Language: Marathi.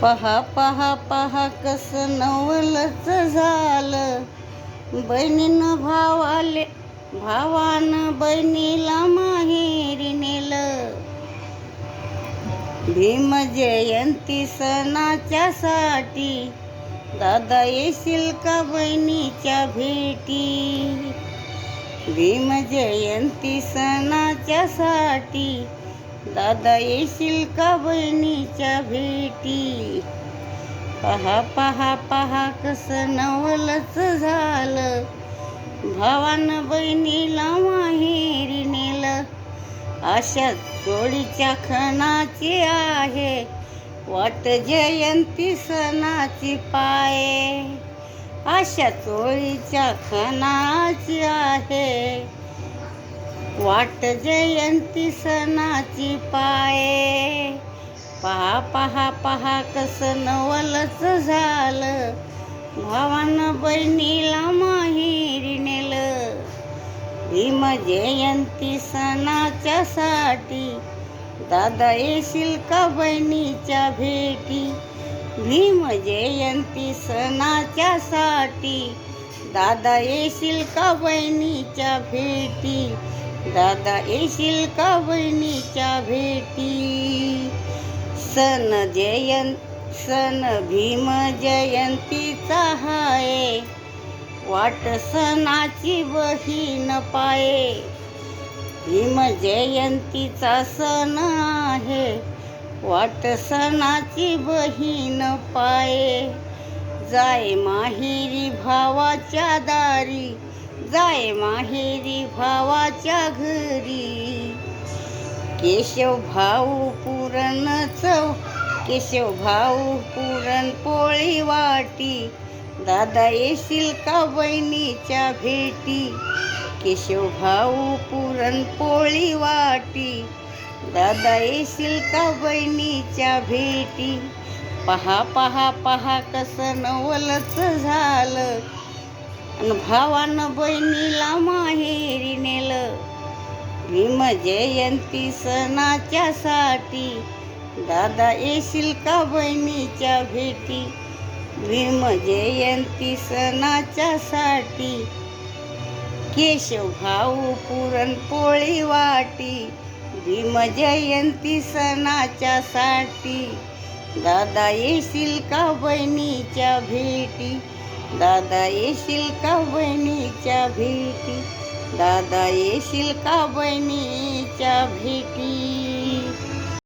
पहा पहा पहा कसं नवलच झालं, बहिणीनं भावाले भावानं बहिणीला माहेरी नेलं. भीम जयंती सणाच्या साठी दादा येशील का बहिणीच्या भेटी. भीम जयंती सणाच्या साठी दादा येशील का बहिणीच्या भेटी. पहा पहा पहा कसं नवलच झालं, भावानं बहिणीला माहेरी नेलं. अशा जोडीच्या खणाची आहे वाट जयंती सणाची पाये. अशा चोळीच्या खणाची आहे वाट जयंती सणाची पाये. पहा पहा पहा कसं नवलच झालं, भावानं बहिणीला माहेरी नेलं. भीम जयंती सणाच्या साठी दादा येशील का बहिणीच्या भेटी. भीम जयंती सणाच्या साठी दादा येशील का बहिणीच्या भेटी. दादा येशील का बहिणीच्या भेटी. सन भीम जयंतीचा हाय वाट सणाची बहीण पाये. भीम जयंतीचा सण आहे वाट सणाची बहीण पाये. जाय माहेरी भावाच्या दारी, जाय माहेरी भावाच्या घरी. केशव भाऊ पुरण पोळी वाटी, दादा येशील का बहिणीच्या भेटी. केशव भाऊ पुरण पोळी वाटी, दादा येशील का बहिणीच्या भेटी. पहा पहा पहा कसं नवलच झालं, अन भावानं बहिणीला माहेरी नेलं. भीम जयंती सणाच्या साठी दादा येशील का बहिणीच्या भेटी. भीम जयंती सणाच्या साठी केशव भाऊ पुरण पोळी वाटी. भीम जयंती सणाच्या साठी दादा येशील का बहिणीच्या भेटी. दादा येशील का बहिणीच्या भेटी. दादा येशील का बहिणीच्या भेटी.